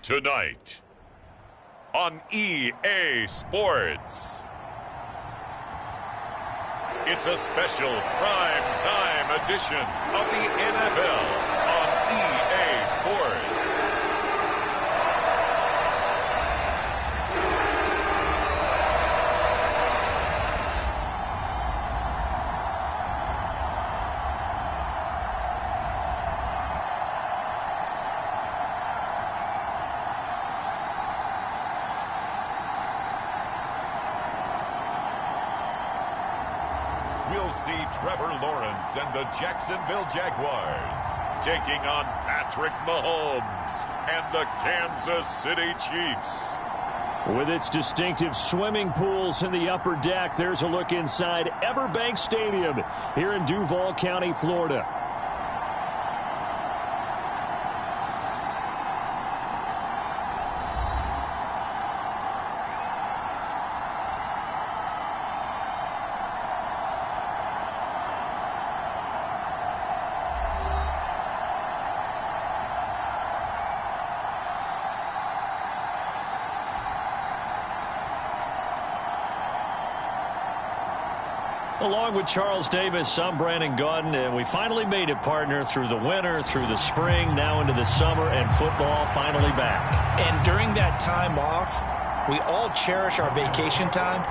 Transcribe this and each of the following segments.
Tonight on EA Sports, it's a special prime time edition of the NFL on EA Sports. We'll see Trevor Lawrence and the Jacksonville Jaguars taking on Patrick Mahomes and the Kansas City Chiefs. With its distinctive swimming pools in the upper deck, there's a look inside Everbank Stadium here in Duval County, Florida. Along with Charles Davis, I'm Brandon Gaudin, and we finally made it, partner, through the winter, through the spring, now into the summer, and football finally back. And during that time off, we all cherish our vacation time.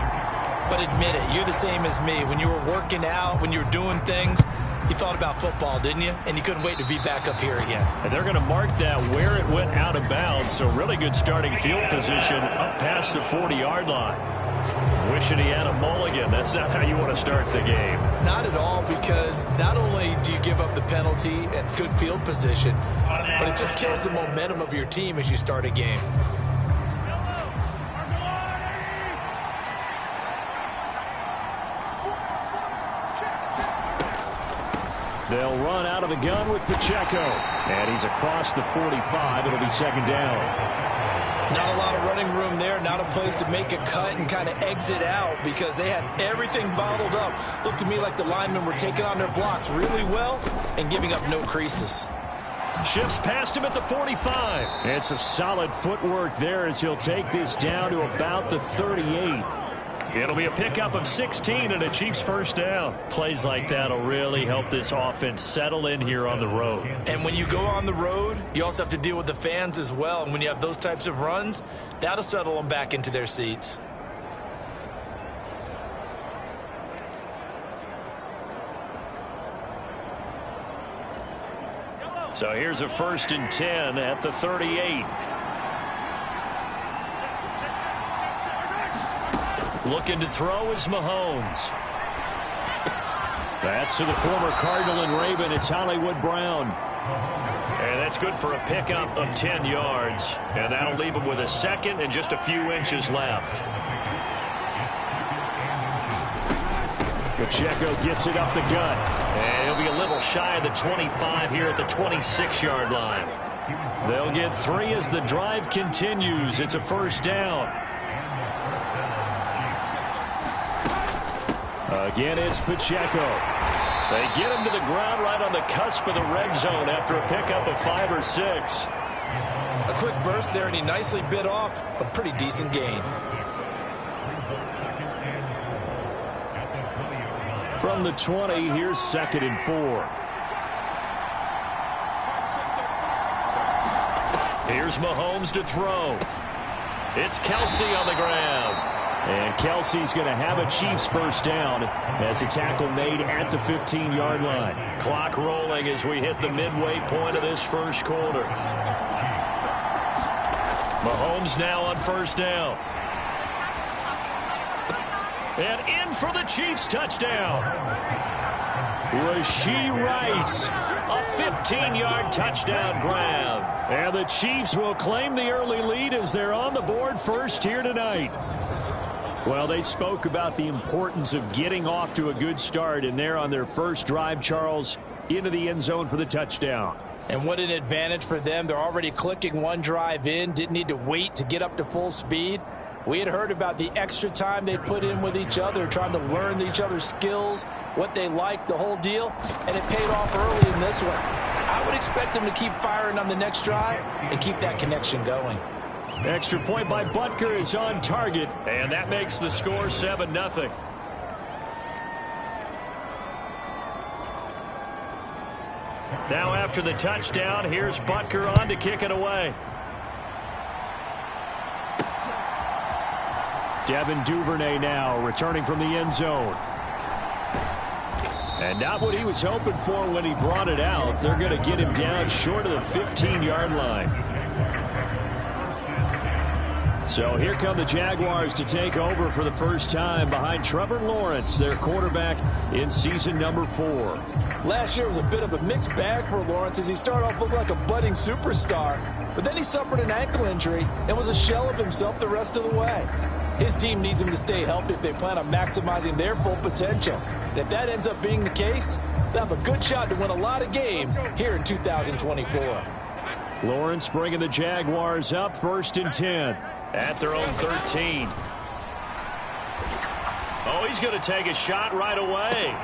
But admit it, you're the same as me. When you were working out, when you were doing things, you thought about football, didn't you? And you couldn't wait to be back up here again. And they're going to mark that where it went out of bounds, so really good starting field position up past the 40-yard line. Wishing he had a mulligan. That's not how you want to start the game. Not at all, because not only do you give up the penalty and good field position, but it just kills the momentum of your team as you start a game. They'll run out of the gun with Pacheco. And he's across the 45. It'll be second down. Not a lot of running room there, not a place to make a cut and kind of exit out because they had everything bottled up. Looked to me like the linemen were taking on their blocks really well and giving up no creases. Shifts past him at the 45. And some solid footwork there as he'll take this down to about the 38. It'll be a pickup of 16 and a Chiefs first down. Plays like that will really help this offense settle in here on the road. And when you go on the road, you also have to deal with the fans as well. And when you have those types of runs, that'll settle them back into their seats. So here's a 1st and 10 at the 38. Looking to throw is Mahomes. That's to the former Cardinal and Raven. It's Hollywood Brown. And that's good for a pickup of 10 yards. And that'll leave him with a second and just a few inches left. Pacheco gets it up the gut. And he'll be a little shy of the 25 here at the 26-yard line. They'll get 3 as the drive continues. It's a first down. Again, it's Pacheco. They get him to the ground right on the cusp of the red zone after a pickup of 5 or 6. A quick burst there, and he nicely bit off a pretty decent gain. From the 20, here's 2nd and 4. Here's Mahomes to throw. It's Kelsey on the ground. And Kelsey's going to have a Chiefs first down as a tackle made at the 15-yard line. Clock rolling as we hit the midway point of this first quarter. Mahomes now on first down. And in for the Chiefs touchdown. Rashee Rice, a 15-yard touchdown grab. And the Chiefs will claim the early lead as they're on the board first here tonight. Well, they spoke about the importance of getting off to a good start, and they're on their first drive, Charles, into the end zone for the touchdown. And what an advantage for them. They're already clicking one drive in, didn't need to wait to get up to full speed. We had heard about the extra time they put in with each other, trying to learn each other's skills, what they liked, the whole deal, and it paid off early in this one. I would expect them to keep firing on the next drive and keep that connection going. Extra point by Butker is on target, and that makes the score 7-0. Now after the touchdown, here's Butker on to kick it away. Devin Duvernay now returning from the end zone. And not what he was hoping for when he brought it out. They're going to get him down short of the 15-yard line. So here come the Jaguars to take over for the first time behind Trevor Lawrence, their quarterback in season number 4. Last year was a bit of a mixed bag for Lawrence as he started off looking like a budding superstar. But then he suffered an ankle injury and was a shell of himself the rest of the way. His team needs him to stay healthy if they plan on maximizing their full potential. And if that ends up being the case, they'll have a good shot to win a lot of games here in 2024. Lawrence bringing the Jaguars up 1st and 10 at their own 13. Oh, he's going to take a shot right away.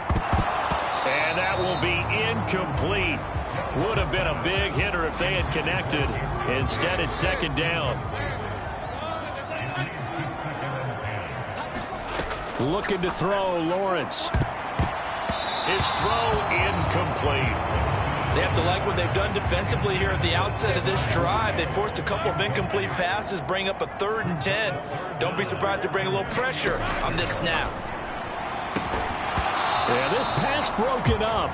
And that will be incomplete. Would have been a big hitter if they had connected. Instead, it's 2nd down. Looking to throw, Lawrence. His throw incomplete. They have to like what they've done defensively here at the outset of this drive. They forced a couple of incomplete passes, bring up a 3rd and 10. Don't be surprised to bring a little pressure on this snap. Yeah, this pass broken up.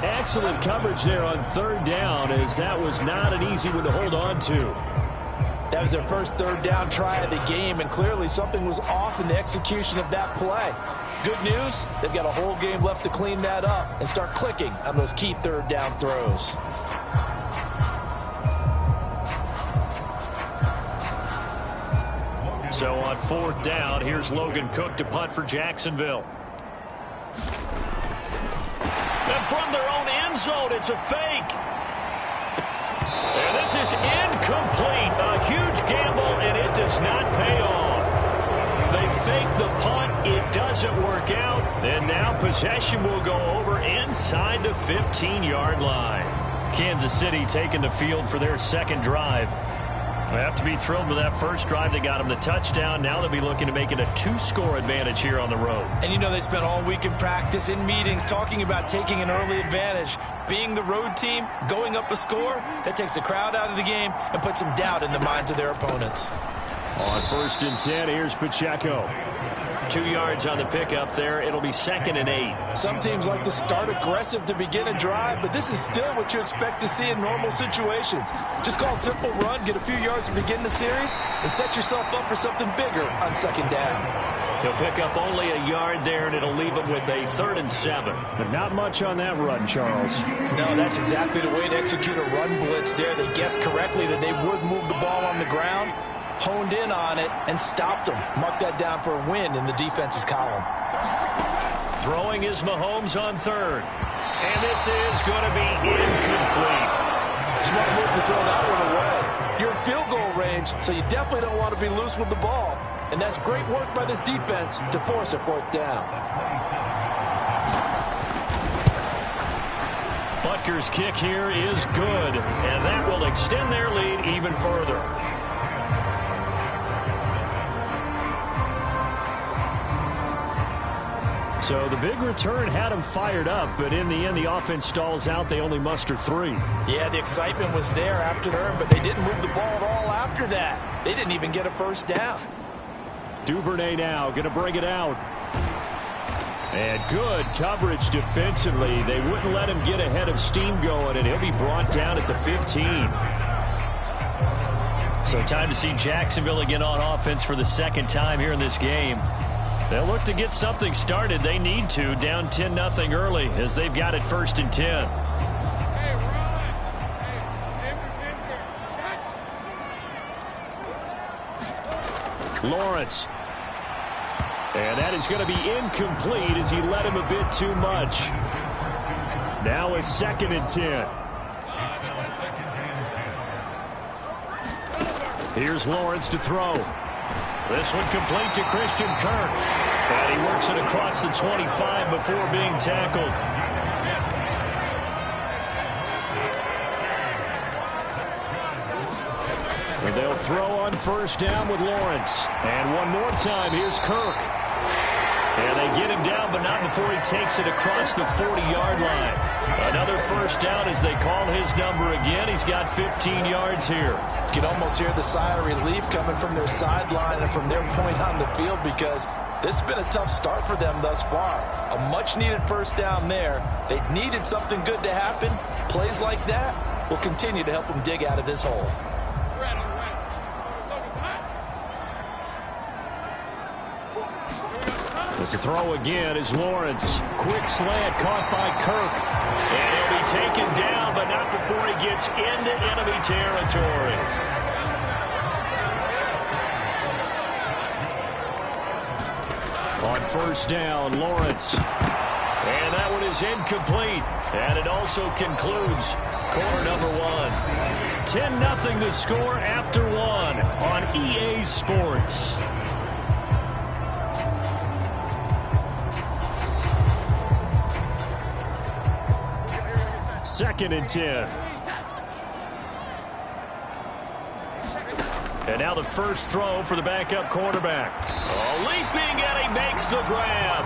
Excellent coverage there on 3rd down, as that was not an easy one to hold on to. That was their first 3rd down try of the game, and clearly something was off in the execution of that play. Good news, they've got a whole game left to clean that up and start clicking on those key 3rd down throws. So on 4th down, here's Logan Cook to punt for Jacksonville. And from their own end zone, it's a fake. And this is incomplete. A huge gamble, and it does not pay off. They fake the punt. It doesn't work out. And now possession will go over inside the 15-yard line. Kansas City taking the field for their 2nd drive. They have to be thrilled with that first drive. They got them the touchdown. Now they'll be looking to make it a 2-score advantage here on the road. And you know, they spent all week in practice, in meetings, talking about taking an early advantage. Being the road team, going up a score, that takes the crowd out of the game and puts some doubt in the minds of their opponents. On 1st and 10, here's Pacheco. 2 yards on the pickup there. It'll be 2nd and 8. Some teams like to start aggressive to begin a drive, but this is still what you expect to see in normal situations. Just call a simple run, get a few yards to begin the series, and set yourself up for something bigger on 2nd down. He'll pick up only a yard there, and it'll leave him with a 3rd and 7. But not much on that run, Charles. No, that's exactly the way to execute a run blitz there. They guessed correctly that they would move the ball on the ground, honed in on it, and stopped them. Mark that down for a win in the defense's column. Throwing is Mahomes on 3rd. And this is going to be incomplete. Smart move to throw that one away. You're in field goal range, so you definitely don't want to be loose with the ball. And that's great work by this defense to force a 4th down. Butker's kick here is good, and that will extend their lead even further. So the big return had them fired up, but in the end, the offense stalls out. They only muster 3. Yeah, the excitement was there after turn, but they didn't move the ball at all after that. They didn't even get a 1st down. Duvernay now going to bring it out. And good coverage defensively. They wouldn't let him get ahead of steam going, and he'll be brought down at the 15. So time to see Jacksonville again on offense for the 2nd time here in this game. They'll look to get something started. They need to, down 10-0 early, as they've got it 1st and 10. Lawrence. And that is going to be incomplete as he led him a bit too much. Now it's 2nd and 10. Here's Lawrence to throw. This one complete to Christian Kirk. And he works it across the 25 before being tackled. on first down with Lawrence. And one more time, here's Kirk. And they get him down, but not before he takes it across the 40-yard line. Another first down as they call his number again. He's got 15 yards here. You can almost hear the sigh of relief coming from their sideline and from their point on the field, because this has been a tough start for them thus far. A much-needed first down there. They needed something good to happen. Plays like that will continue to help them dig out of this hole. But to throw again is Lawrence. Quick slant caught by Kirk. And he'll be taken down, but not before he gets into enemy territory. On first down, Lawrence. And that one is incomplete. And it also concludes quarter number one. 10-0 the score after one on EA Sports. Second and 10. And now the first throw for the backup quarterback. Oh, leaping, and he makes the grab.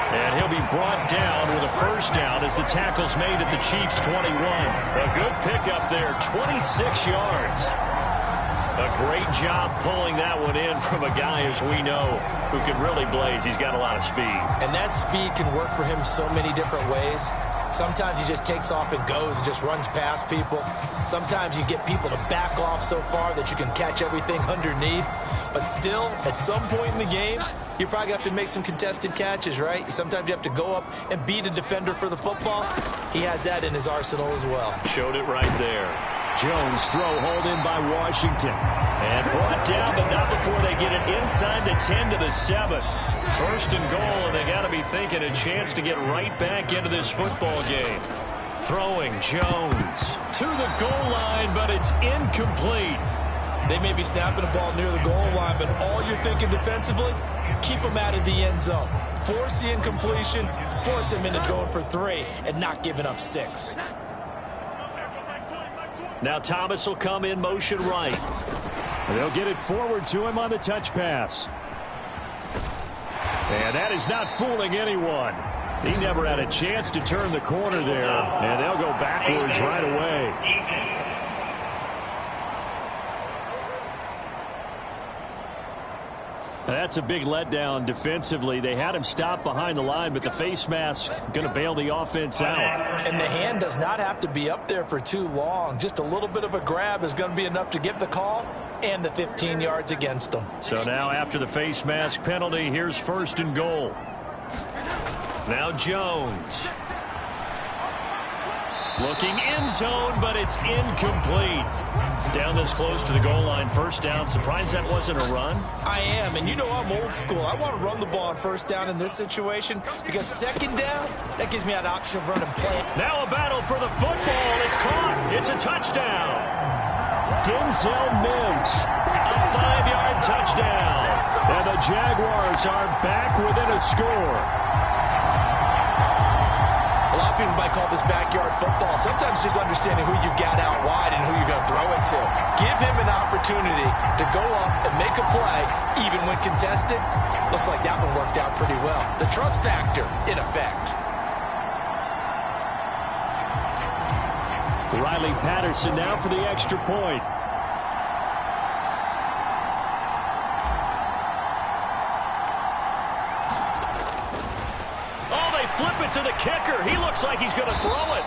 And he'll be brought down with a first down as the tackle's made at the Chiefs' 21. A good pickup there, 26 yards. A great job pulling that one in from a guy, as we know, who can really blaze. He's got a lot of speed. And that speed can work for him so many different ways. Sometimes he just takes off and goes and just runs past people. Sometimes you get people to back off so far that you can catch everything underneath. But still, at some point in the game, you probably have to make some contested catches, right? Sometimes you have to go up and beat a defender for the football. He has that in his arsenal as well. Showed it right there. Jones throw hauled in by Washington. And brought down, but not before they get it inside the 10 to the 7. First and goal, and they got to be thinking a chance to get right back into this football game. Throwing Jones to the goal line, but it's incomplete. They may be snapping the ball near the goal line, but all you're thinking defensively, keep them out of the end zone. Force the incompletion, force him into going for 3, and not giving up 6. Now Thomas will come in motion right. They'll get it forward to him on the touch pass. And that is not fooling anyone. He never had a chance to turn the corner there. And they'll go backwards right away. That's a big letdown defensively. They had him stop behind the line, but the face mask going to bail the offense out. And the hand does not have to be up there for too long. Just a little bit of a grab is going to be enough to get the call and the 15 yards against them. So now after the face mask penalty, here's first and goal. Now Jones. Looking end zone, but it's incomplete. Down this close to the goal line, first down. Surprised that wasn't a run? I am, and you know I'm old school. I want to run the ball on first down in this situation because second down, that gives me an option of running play. Now a battle for the football. It's caught. It's a touchdown. Denzel Mims, a 5-yard touchdown. And the Jaguars are back within a score. A lot of people might call this backyard football. Sometimes just understanding who you've got out wide and who you're going to throw it to. Give him an opportunity to go up and make a play, even when contested. Looks like that one worked out pretty well. The trust factor in effect. Riley Patterson now for the extra point. Flip it to the kicker. He looks like he's going to throw it.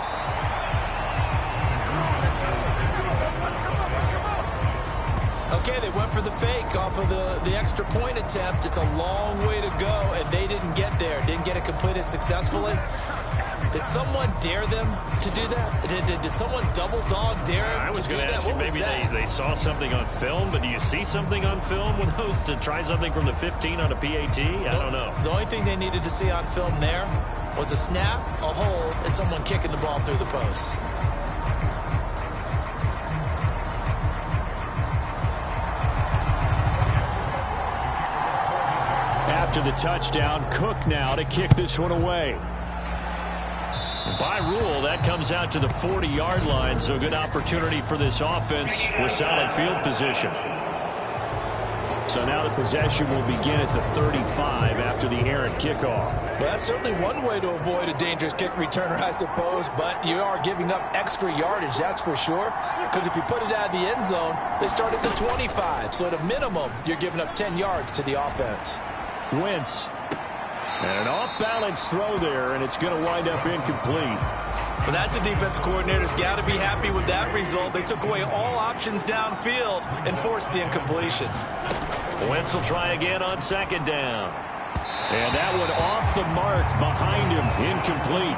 Okay, they went for the fake off of the extra point attempt. It's a long way to go, and they didn't get there. Didn't get it completed successfully. Did someone dare them to do that? Did someone double dog dare them I was to do going to that? ask you, maybe they saw something on film, but do you see something on film with those to try something from the 15 on a PAT? I don't know. The only thing they needed to see on film there was a snap, a hold, and someone kicking the ball through the post. After the touchdown, Cook now to kick this one away. By rule, that comes out to the 40-yard line, so good opportunity for this offense with solid field position. So now the possession will begin at the 35 after the errant kickoff. Well, that's certainly one way to avoid a dangerous kick returner, I suppose, but you are giving up extra yardage, that's for sure, because if you put it out of the end zone, they start at the 25, so at a minimum, you're giving up 10 yards to the offense. Wentz. And an off-balance throw there, and it's going to wind up incomplete. Well, that's a defensive coordinator's got to be happy with that result. They took away all options downfield and forced the incompletion. Wentz will try again on second down. And that one off the mark behind him, incomplete.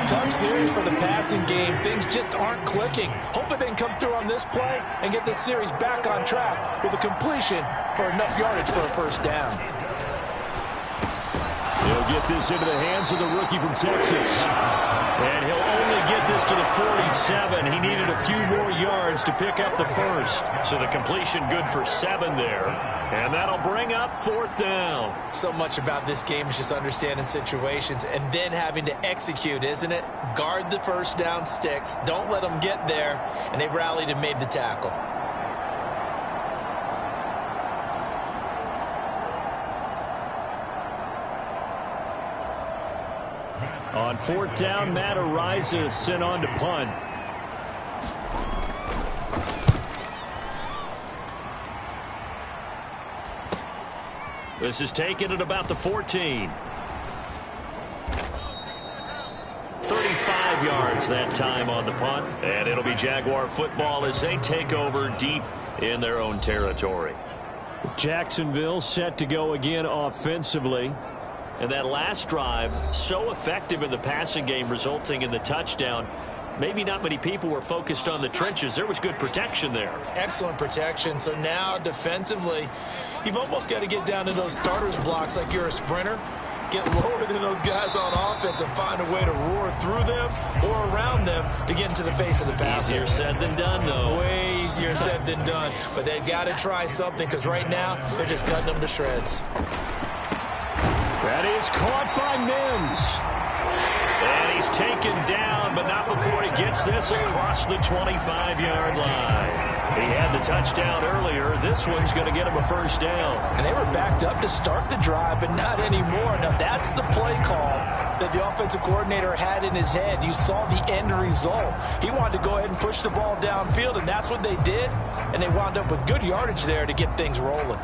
Tough series for the passing game. Things just aren't clicking. Hoping they can come through on this play and get this series back on track with a completion for enough yardage for a first down. He'll get this into the hands of the rookie from Texas. And he'll only get this to the 47. He needed a few more yards to pick up the first. So the completion good for 7 there. And that'll bring up 4th down. So much about this game is just understanding situations and then having to execute, isn't it? Guard the first down sticks. Don't let them get there. And they rallied and made the tackle. On 4th down, Matt Ariza sent on to punt. This is taken at about the 14. 35 yards that time on the punt. And it'll be Jaguar football as they take over deep in their own territory. Jacksonville set to go again offensively. And that last drive, so effective in the passing game, resulting in the touchdown. Maybe not many people were focused on the trenches. There was good protection there. Excellent protection. So now defensively, you've almost got to get down to those starters blocks like you're a sprinter. Get lower than those guys on offense and find a way to roar through them or around them to get into the face of the passer. Easier said than done, though. Way easier said than done. But they've got to try something because right now they're just cutting them to shreds. That is caught by Mims. And he's taken down, but not before he gets this across the 25-yard line. He had the touchdown earlier. This one's going to get him a first down. And they were backed up to start the drive, but not anymore. Now, that's the play call that the offensive coordinator had in his head. You saw the end result. He wanted to go ahead and push the ball downfield, and that's what they did. And they wound up with good yardage there to get things rolling.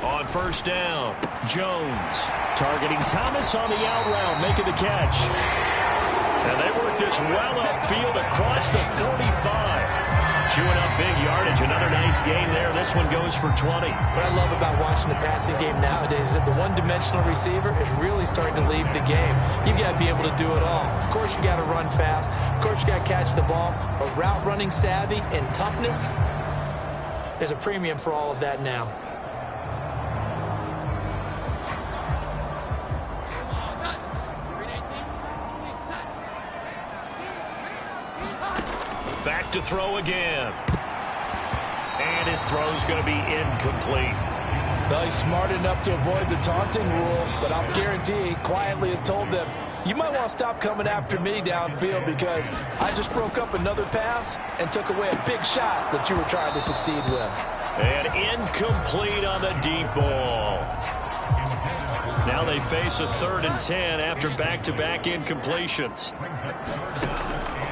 On first down, Jones targeting Thomas on the out route, making the catch. And they work this well upfield across the 45. Chewing up big yardage. Another nice gain there. This one goes for 20. What I love about watching the passing game nowadays is that the one-dimensional receiver is really starting to leave the game. You've got to be able to do it all. Of course, you got to run fast. Of course, you got to catch the ball. But route running savvy and toughness, there's a premium for all of that now. Back to throw again. And his throw's going to be incomplete. Well, he's smart enough to avoid the taunting rule, but I'll guarantee he quietly has told them, you might want to stop coming after me downfield because I just broke up another pass and took away a big shot that you were trying to succeed with. And incomplete on the deep ball. Now they face a 3rd and 10 after back-to-back incompletions.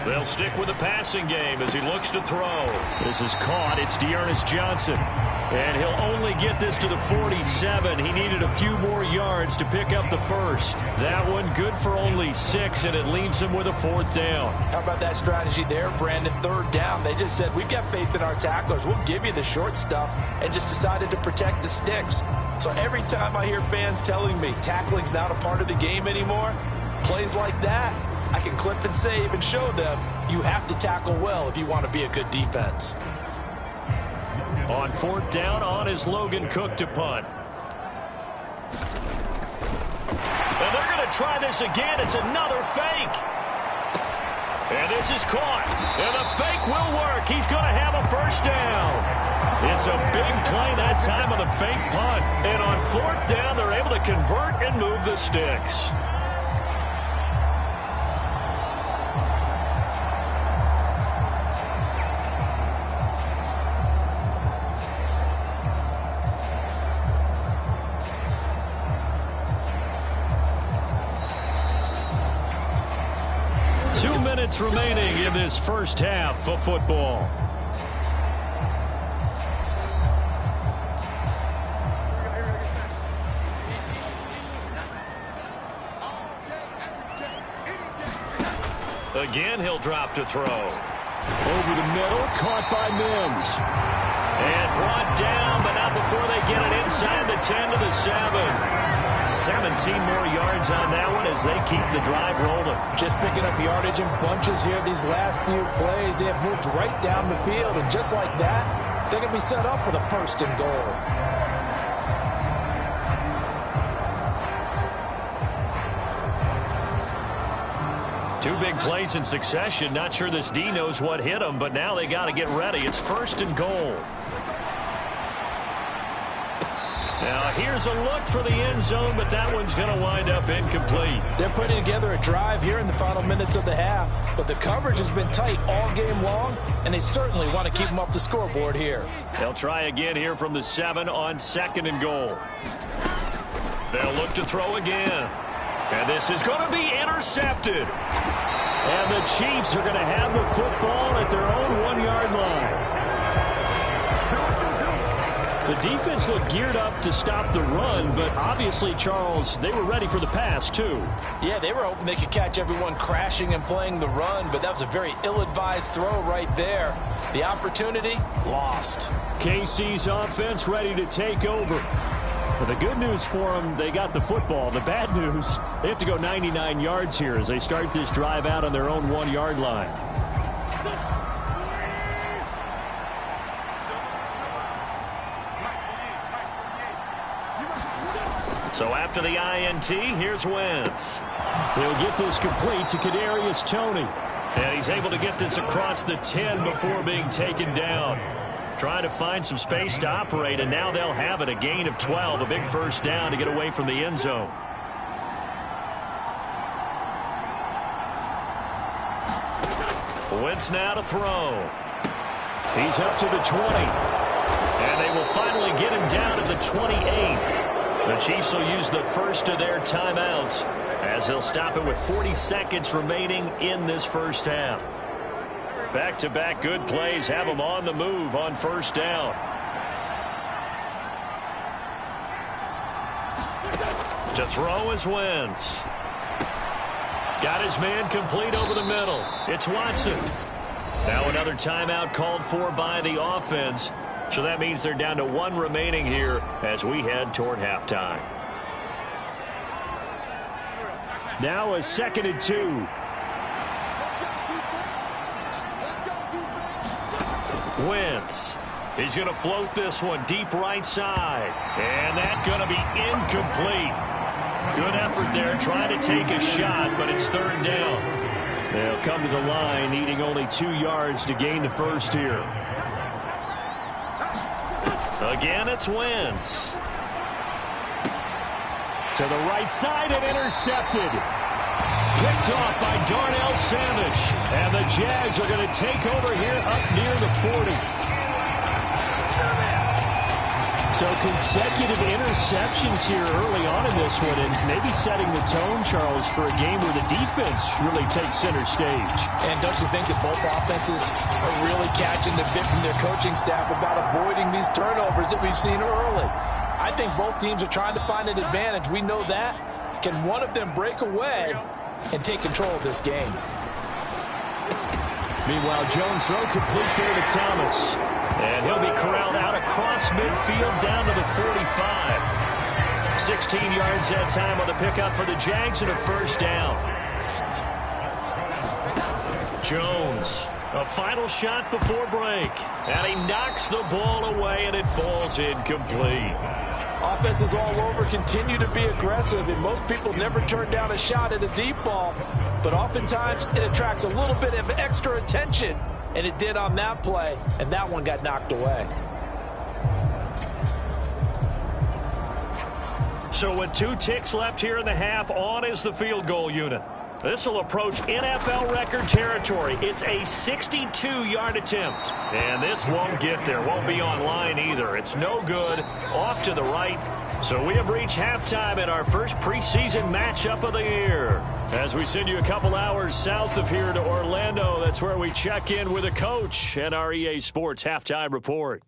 They'll stick with the passing game as he looks to throw. This is caught. It's Dearness Johnson. And he'll only get this to the 47. He needed a few more yards to pick up the first. That one good for only 6, and it leaves him with a 4th down. How about that strategy there, Brandon? 3rd down. They just said, we've got faith in our tacklers. We'll give you the short stuff, and just decided to protect the sticks. So every time I hear fans telling me tackling's not a part of the game anymore, plays like that, I can clip and save and show them you have to tackle well if you want to be a good defense. On 4th down, on is Logan Cook to punt. And they're going to try this again. It's another fake. And this is caught. And the fake will work. He's going to have a first down. It's a big play that time on the fake punt. And on 4th down, they're able to convert and move the sticks. 2 minutes remaining in this first half of football. Again, he'll drop to throw. Over the middle, caught by Mims. And brought down, but not before they get it inside the 10 to the 7. 17 more yards on that one as they keep the drive rolling. Just picking up yardage in bunches here these last few plays. They have moved right down the field, and just like that, they're going to be set up with a 1st and goal. Two big plays in succession. Not sure this D knows what hit him, but now they got to get ready. It's 1st and goal. Now here's a look for the end zone, but that one's going to wind up incomplete. They're putting together a drive here in the final minutes of the half, but the coverage has been tight all game long, and they certainly want to keep them up the scoreboard here. They'll try again here from the 7 on 2nd and goal. They'll look to throw again. And this is going to be intercepted. And the Chiefs are going to have the football at their own 1-yard line. The defense looked geared up to stop the run, but obviously, Charles, they were ready for the pass, too. Yeah, they were hoping they could catch everyone crashing and playing the run, but that was a very ill-advised throw right there. The opportunity, lost. KC's offense ready to take over. But the good news for them, they got the football. The bad news, they have to go 99 yards here as they start this drive out on their own 1-yard line. So after the INT, here's Wentz. He'll get this complete to Kadarius Toney. And he's able to get this across the 10 before being taken down. Trying to find some space to operate, and now they'll have it. A gain of 12, a big 1st down to get away from the end zone. Wentz now to throw. He's up to the 20. And they will finally get him down to the 28. The Chiefs will use the first of their timeouts as they'll stop it with 40 seconds remaining in this first half. Back-to-back good plays have them on the move on 1st down. To throw is Wentz. Got his man complete over the middle. It's Watson. Now another timeout called for by the offense. So that means they're down to 1 remaining here as we head toward halftime. Now a 2nd and 2. Wentz. He's going to float this one deep right side. And that's going to be incomplete. Good effort there trying to take a shot, but it's 3rd down. They'll come to the line needing only 2 yards to gain the first here. Again, it's Wentz. To the right side and intercepted. Picked off by Darnell Savage. And the Jags are going to take over here up near the 40. So consecutive interceptions here early on in this one, and maybe setting the tone, Charles, for a game where the defense really takes center stage. And don't you think that both offenses are really catching the bit from their coaching staff about avoiding these turnovers that we've seen early? I think both teams are trying to find an advantage. We know that. Can one of them break away and take control of this game? Meanwhile, Jones throw complete there to Thomas. And he'll be corralled out across midfield down to the 45. 16 yards that time on the pickup for the Jags and a 1st down. Jones, a final shot before break. And he knocks the ball away and it falls incomplete. Offenses all over continue to be aggressive, and most people never turn down a shot at a deep ball. But oftentimes it attracts a little bit of extra attention. And it did on that play, and that one got knocked away. So with 2 ticks left here in the half, on is the field goal unit. This will approach NFL record territory. It's a 62-yard attempt. And this won't get there. Won't be on line either. It's no good. Off to the right. So we have reached halftime in our first preseason matchup of the year. As we send you a couple hours south of here to Orlando, that's where we check in with a coach and our EA Sports halftime report.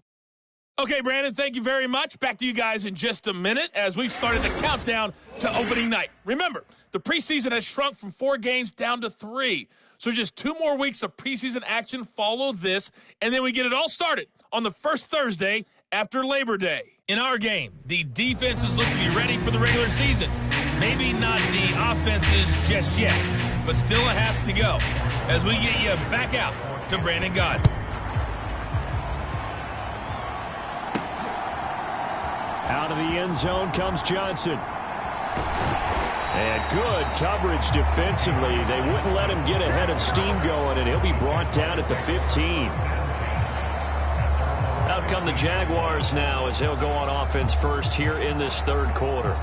Okay, Brandon, thank you very much. Back to you guys in just a minute as we've started the countdown to opening night. Remember, the preseason has shrunk from 4 games down to 3. So just 2 more weeks of preseason action follow this, and then we get it all started on the first Thursday after Labor Day. In our game, the defenses look to be ready for the regular season. Maybe not the offenses just yet, but still a half to go as we get you back out to Brandon Gaudin. Out of the end zone comes Johnson. And good coverage defensively. They wouldn't let him get ahead of steam going, and he'll be brought down at the 15. Out come the Jaguars now as they'll go on offense first here in this third quarter.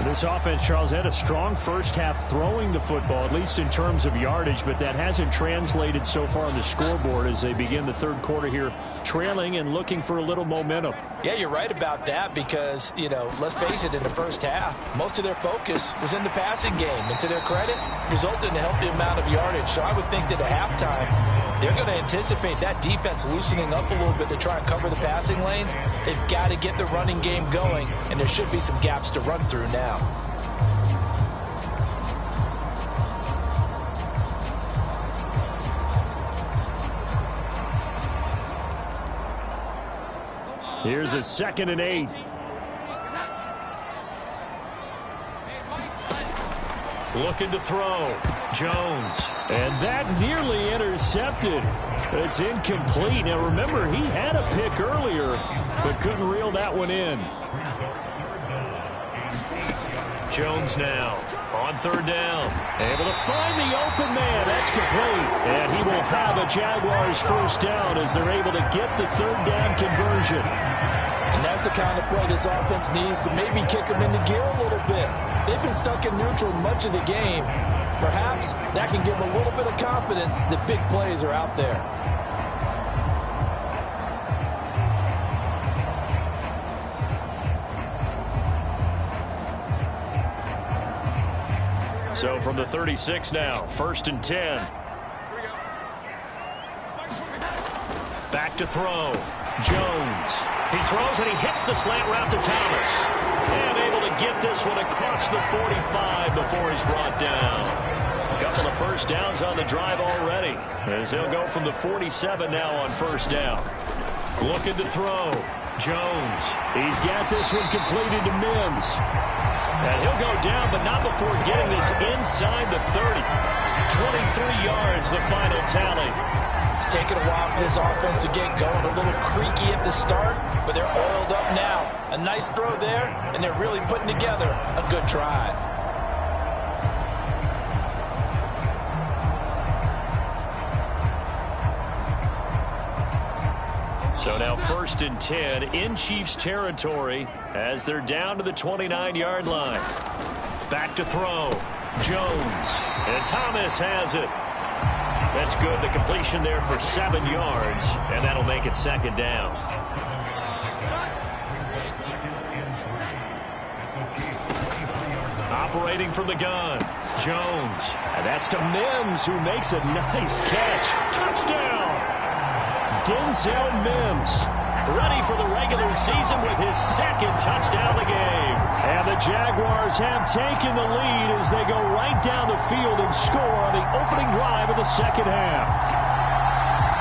This offense, Charles, had a strong first half throwing the football, at least in terms of yardage, but that hasn't translated so far on the scoreboard as they begin the third quarter here trailing and looking for a little momentum. Yeah, you're right about that because, let's face it, in the first half, most of their focus was in the passing game. And to their credit, resulted in a healthy amount of yardage. So I would think that at halftime, they're going to anticipate that defense loosening up a little bit to try and cover the passing lanes. They've got to get the running game going, and there should be some gaps to run through now. Here's a 2nd and 8. Looking to throw. Jones. And that nearly intercepted. It's incomplete. Now remember, he had a pick earlier, but couldn't reel that one in. Jones now on 3rd down. Able to find the open man. That's complete. And he will have a Jaguars first down as they're able to get the 3rd down conversion. And that's the kind of play this offense needs to maybe kick them into gear a little bit. They've been stuck in neutral much of the game. Perhaps that can give them a little bit of confidence that big plays are out there. So from the 36 now, 1st and 10. Back to throw. Jones. He throws and he hits the slant route to Thomas. And able to get this one across the 45 before he's brought down. A couple of first downs on the drive already, as they'll go from the 47 now on 1st down. Looking to throw. Jones. He's got this one completed to Mims. And he'll go down, but not before getting this inside the 30. 23 yards, the final tally. It's taken a while for this offense to get going. A little creaky at the start, but they're oiled up now. A nice throw there, and they're really putting together a good drive. So now 1st and 10 in Chiefs territory as they're down to the 29-yard line. Back to throw. Jones. And Thomas has it. That's good. The completion there for 7 yards, and that'll make it 2nd down. Operating from the gun. Jones. And that's to Mims, who makes a nice catch. Touchdown! Denzel Mims, ready for the regular season with his 2nd touchdown of the game. And the Jaguars have taken the lead as they go right down the field and score on the opening drive of the 2nd half.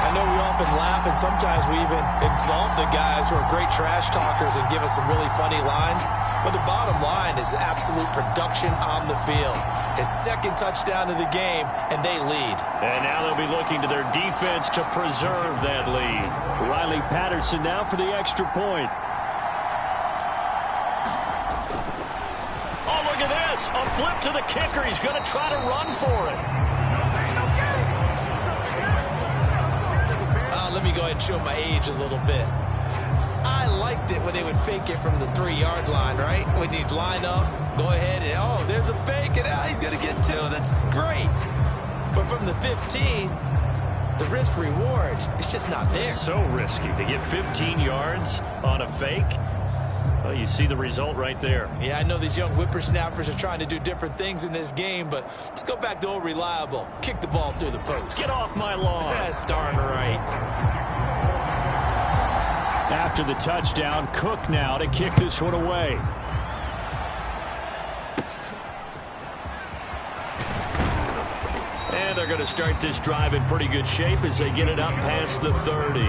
I know we often laugh, and sometimes we even exalt the guys who are great trash talkers and give us some really funny lines. But the bottom line is absolute production on the field. His 2nd touchdown of the game, and they lead. And now they'll be looking to their defense to preserve that lead. Riley Patterson now for the extra point. Oh, look at this. A flip to the kicker. He's going to try to run for it. Let me go ahead and show my age a little bit. I liked it when they would fake it from the 3-yard line, right? When you'd line up, go ahead, and oh, there's a fake, and he's going to get 2. That's great. But from the 15, the risk-reward is just not there. So risky to get 15 yards on a fake. Well, you see the result right there. Yeah, I know these young whippersnappers are trying to do different things in this game, but let's go back to old reliable. Kick the ball through the post. Get off my lawn. That's darn right. After the touchdown, Cook now to kick this one away. And they're going to start this drive in pretty good shape as they get it up past the 30.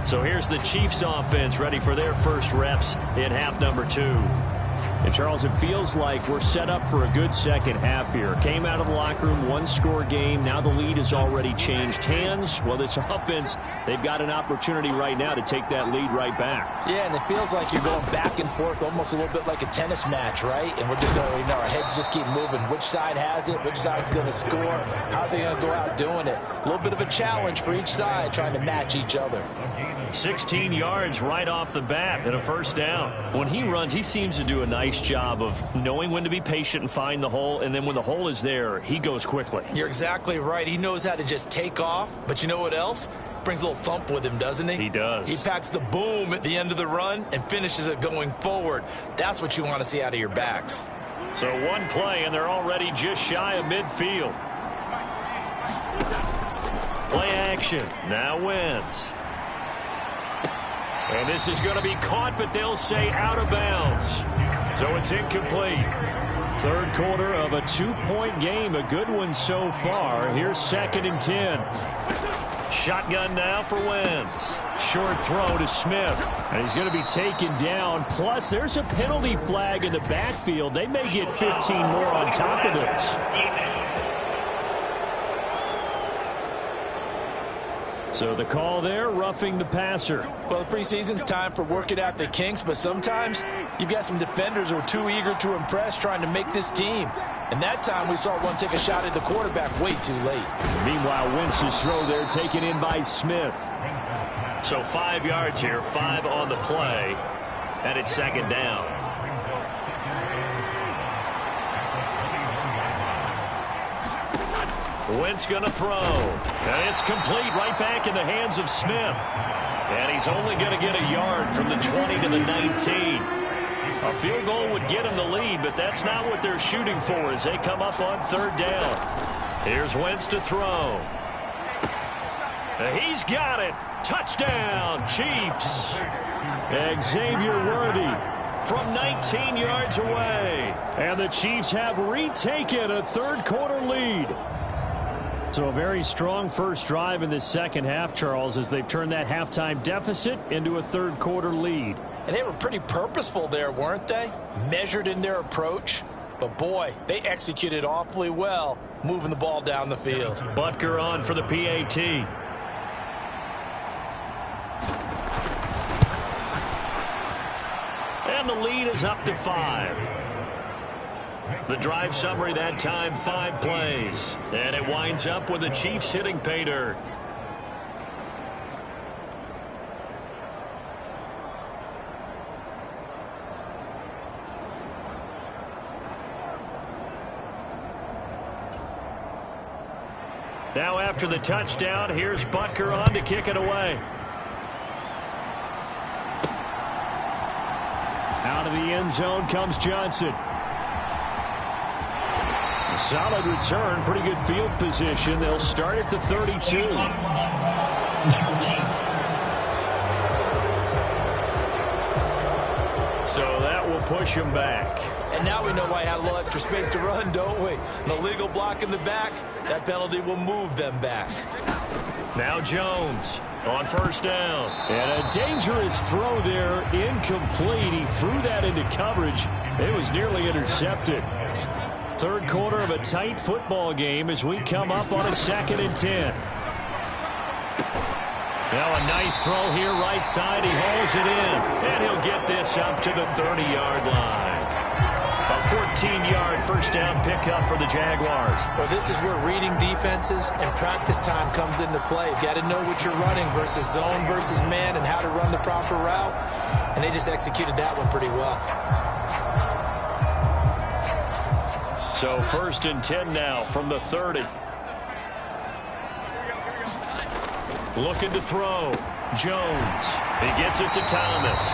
So here's the Chiefs offense ready for their first reps in half number 2. And, Charles, it feels like we're set up for a good second half here. Came out of the locker room, one-score game. Now the lead has already changed hands. Well, this offense, they've got an opportunity right now to take that lead right back. Yeah, and it feels like you're going back and forth almost a little bit like a tennis match, right? And we're just already know our heads just keep moving. Which side has it? Which side's going to score? How are they going to go out doing it? A little bit of a challenge for each side trying to match each other. 16 yards right off the bat and a first down. When he runs, he seems to do a nice job of knowing when to be patient and find the hole, and then when the hole is there, he goes quickly. You're exactly right. He knows how to just take off, but you know what else? Brings a little thump with him, doesn't he? He does. He packs the boom at the end of the run and finishes it going forward. That's what you want to see out of your backs. So one play, and they're already just shy of midfield. Play action. Now Wentz. And this is going to be caught, but they'll say out of bounds. So it's incomplete. Third quarter of a 2-point game. A good one so far. Here's 2nd and 10. Shotgun now for Wentz. Short throw to Smith. And he's going to be taken down. Plus, there's a penalty flag in the backfield. They may get 15 more on top of this. So the call there, roughing the passer. Well, the preseason's time for working out the kinks, but sometimes you've got some defenders who are too eager to impress trying to make this team. And that time we saw one take a shot at the quarterback way too late. Meanwhile, Wentz's throw there taken in by Smith. So 5 yards here, 5 on the play, and it's 2nd down. Wentz going to throw. And it's complete right back in the hands of Smith. And he's only going to get a yard from the 20 to the 19. A field goal would get him the lead, but that's not what they're shooting for as they come up on 3rd down. Here's Wentz to throw. And he's got it. Touchdown, Chiefs. Xavier Worthy from 19 yards away. And the Chiefs have retaken a 3rd quarter lead. So a very strong first drive in this second half, Charles, as they've turned that halftime deficit into a 3rd quarter lead. And they were pretty purposeful there, weren't they? Measured in their approach. But, boy, they executed awfully well moving the ball down the field. Butker on for the PAT. And the lead is up to 5. The drive summary that time, 5 plays. And it winds up with the Chiefs hitting pay dirt. Now after the touchdown, here's Butker on to kick it away. Out of the end zone comes Johnson. Solid return, pretty good field position. They'll start at the 32. So that will push him back. And now we know why I had a little extra space to run, don't we? An illegal block in the back, that penalty will move them back. Now Jones on 1st down. And a dangerous throw there, incomplete. He threw that into coverage. It was nearly intercepted. 3rd quarter of a tight football game as we come up on a 2nd and 10. Now a nice throw here right side. He hauls it in. And he'll get this up to the 30-yard line. A 14-yard first down pickup for the Jaguars. Well, this is where reading defenses and practice time comes into play. You got to know what you're running versus zone versus man and how to run the proper route. And they just executed that one pretty well. So 1st and 10 now from the 30. Looking to throw. Jones. He gets it to Thomas.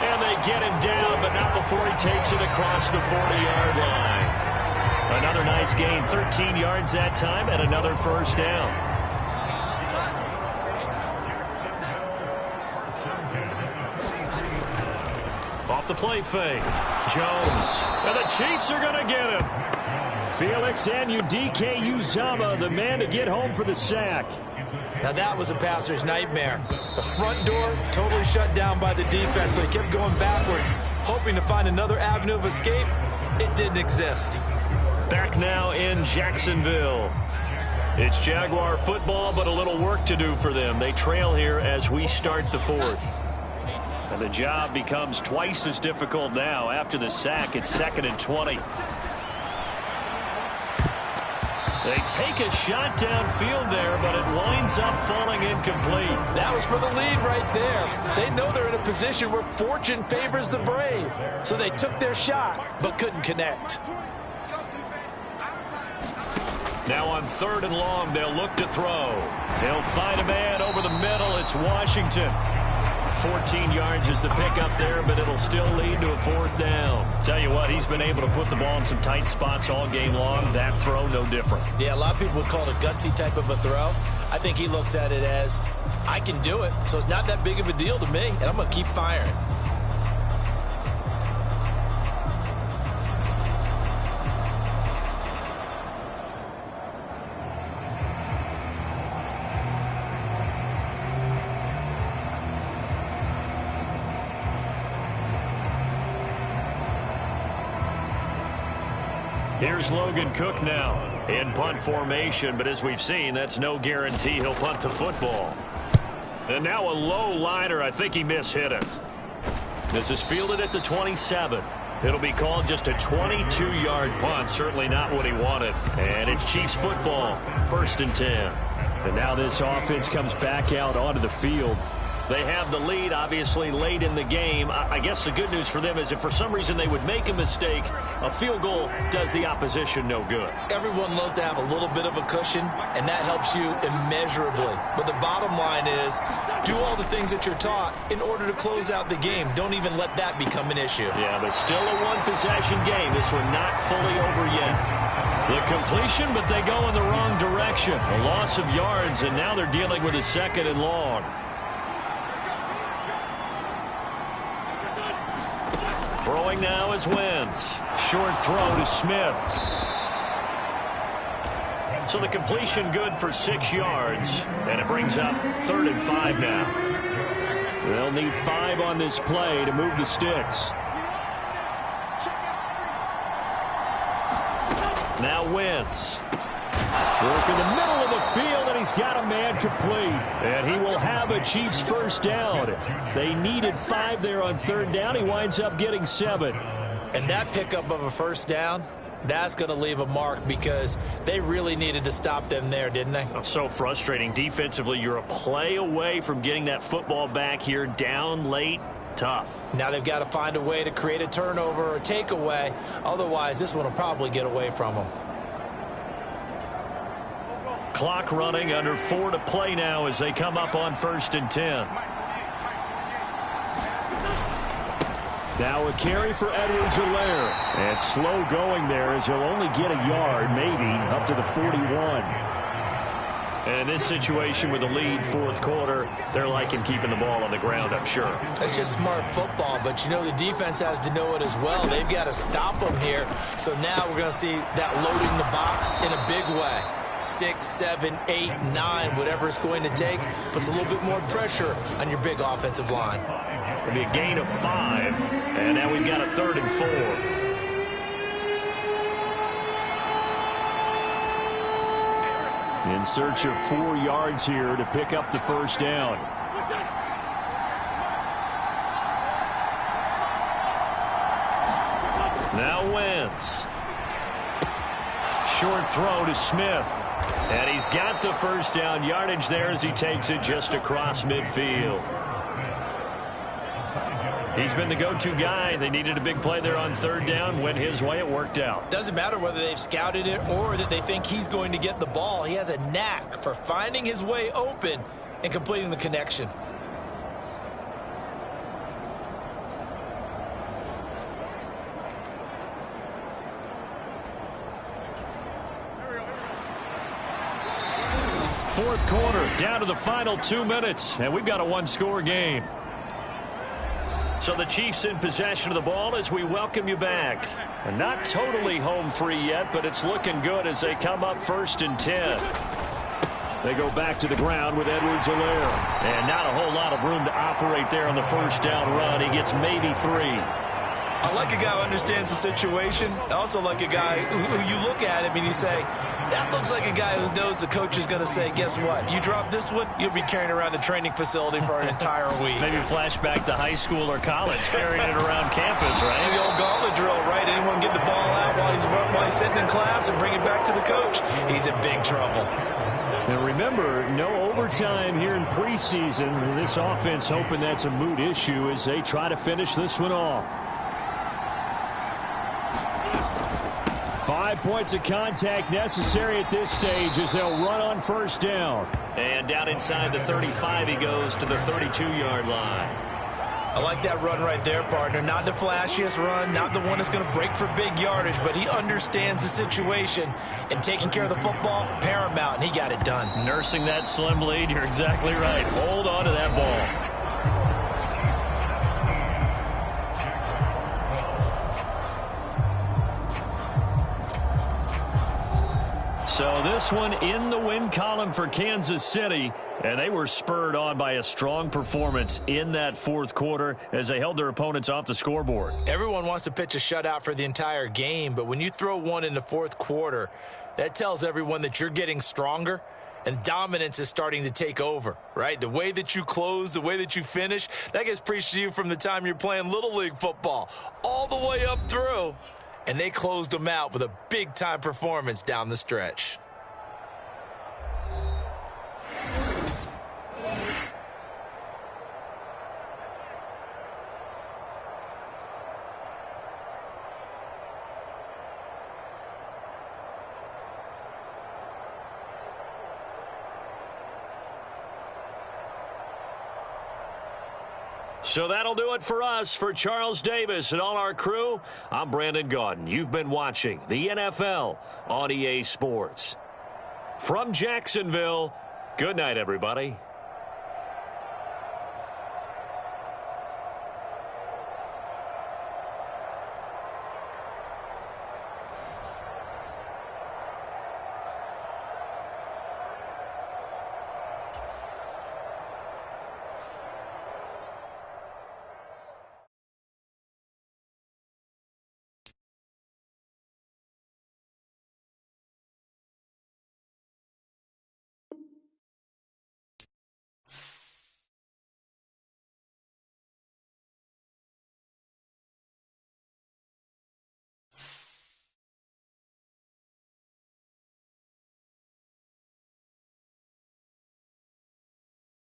And they get him down, but not before he takes it across the 40-yard line. Another nice gain, 13 yards that time, and another first down. Off the play fake. Jones. And the Chiefs are going to get him. Felix Anudike-Uzomah, the man to get home for the sack. Now that was a passer's nightmare. The front door totally shut down by the defense, so he kept going backwards, hoping to find another avenue of escape. It didn't exist. Back now in Jacksonville. It's Jaguar football, but a little work to do for them. They trail here as we start the fourth. And the job becomes twice as difficult now. After the sack, it's 2nd and 20. They take a shot downfield there, but it winds up falling incomplete. That was for the lead right there. They know they're in a position where fortune favors the brave. So they took their shot, but couldn't connect. Now on 3rd and long, they'll look to throw. They'll find a man over the middle. It's Washington. 14 yards is the pickup there, but it'll still lead to a 4th down. Tell you what, he's been able to put the ball in some tight spots all game long. That throw, no different. Yeah, a lot of people would call it a gutsy type of a throw. I think he looks at it as, I can do it, so it's not that big of a deal to me, and I'm going to keep firing. Here's Logan Cook now in punt formation, but as we've seen, that's no guarantee he'll punt the football. And now a low liner. I think he mishit it. This is fielded at the 27. It'll be called just a 22-yard punt. Certainly not what he wanted. And it's Chiefs football, 1st and 10. And now this offense comes back out onto the field. They have the lead, obviously, late in the game. I guess the good news for them is if for some reason they would make a mistake, a field goal does the opposition no good. Everyone loves to have a little bit of a cushion, and that helps you immeasurably. But the bottom line is, do all the things that you're taught in order to close out the game. Don't even let that become an issue. Yeah, but still a one-possession game. This one not fully over yet. The completion, but they go in the wrong direction. A loss of yards, and now they're dealing with a 2nd and long. Throwing now is Wentz. Short throw to Smith. So the completion good for 6 yards, and it brings up 3rd and 5 now. They'll need 5 on this play to move the sticks. Now Wentz. Work in the middle of the field, and he's got a man complete. And he will have a Chiefs 1st down. They needed 5 there on 3rd down. He winds up getting 7. And that pickup of a 1st down, that's going to leave a mark because they really needed to stop them there, didn't they? So frustrating. Defensively, you're a play away from getting that football back here down late. Tough. Now they've got to find a way to create a turnover or a takeaway. Otherwise, this one will probably get away from them. Clock running, under 4 to play now as they come up on 1st and 10. Now a carry for Edwards-Helaire. And slow going there as he'll only get a yard, maybe, up to the 41. And in this situation with the lead 4th quarter, they're liking keeping the ball on the ground, I'm sure. That's just smart football, but you know the defense has to know it as well. They've got to stop them here. So now we're going to see that loading the box in a big way. 6, 7, 8, 9, whatever it's going to take, puts a little bit more pressure on your big offensive line. It'll be a gain of 5, and now we've got a 3rd and 4. In search of 4 yards here to pick up the 1st down. Now Wentz. Short throw to Smith. And he's got the 1st down yardage there as he takes it just across midfield. He's been the go-to guy. They needed a big play there on third down. Went his way. It worked out. Doesn't matter whether they've scouted it or that they think he's going to get the ball. He has a knack for finding his way open and completing the connection. Fourth quarter, down to the final 2 minutes, and we've got a one-score game. So the Chiefs in possession of the ball as we welcome you back. And not totally home free yet, but it's looking good as they come up 1st and 10. They go back to the ground with Edwards-Helaire. And not a whole lot of room to operate there on the first down run. He gets maybe 3. I like a guy who understands the situation. I also like a guy who you look at him and you say, that looks like a guy who knows the coach is going to say, guess what? You drop this one, you'll be carrying around the training facility for an entire week. Maybe flashback to high school or college, carrying it around campus, right? The old gauntlet drill, right? Anyone get the ball out while he's sitting in class and bring it back to the coach? He's in big trouble. And remember, no overtime here in preseason. This offense hoping that's a moot issue as they try to finish this one off. 5 points of contact necessary at this stage as they'll run on first down. And down inside the 35 he goes to the 32-yard line. I like that run right there, partner. Not the flashiest run, not the one that's going to break for big yardage, but he understands the situation, and taking care of the football, paramount, and he got it done. Nursing that slim lead, you're exactly right. Hold on to that ball. So this one in the win column for Kansas City, and they were spurred on by a strong performance in that fourth quarter as they held their opponents off the scoreboard. Everyone wants to pitch a shutout for the entire game, but when you throw one in the fourth quarter, that tells everyone that you're getting stronger and dominance is starting to take over, right? The way that you close, the way that you finish, that gets preached to you from the time you're playing Little League football all the way up through. And they closed them out with a big-time performance down the stretch. So that'll do it for us. For Charles Davis and all our crew, I'm Brandon Gaudin. You've been watching the NFL on EA Sports. From Jacksonville, good night, everybody.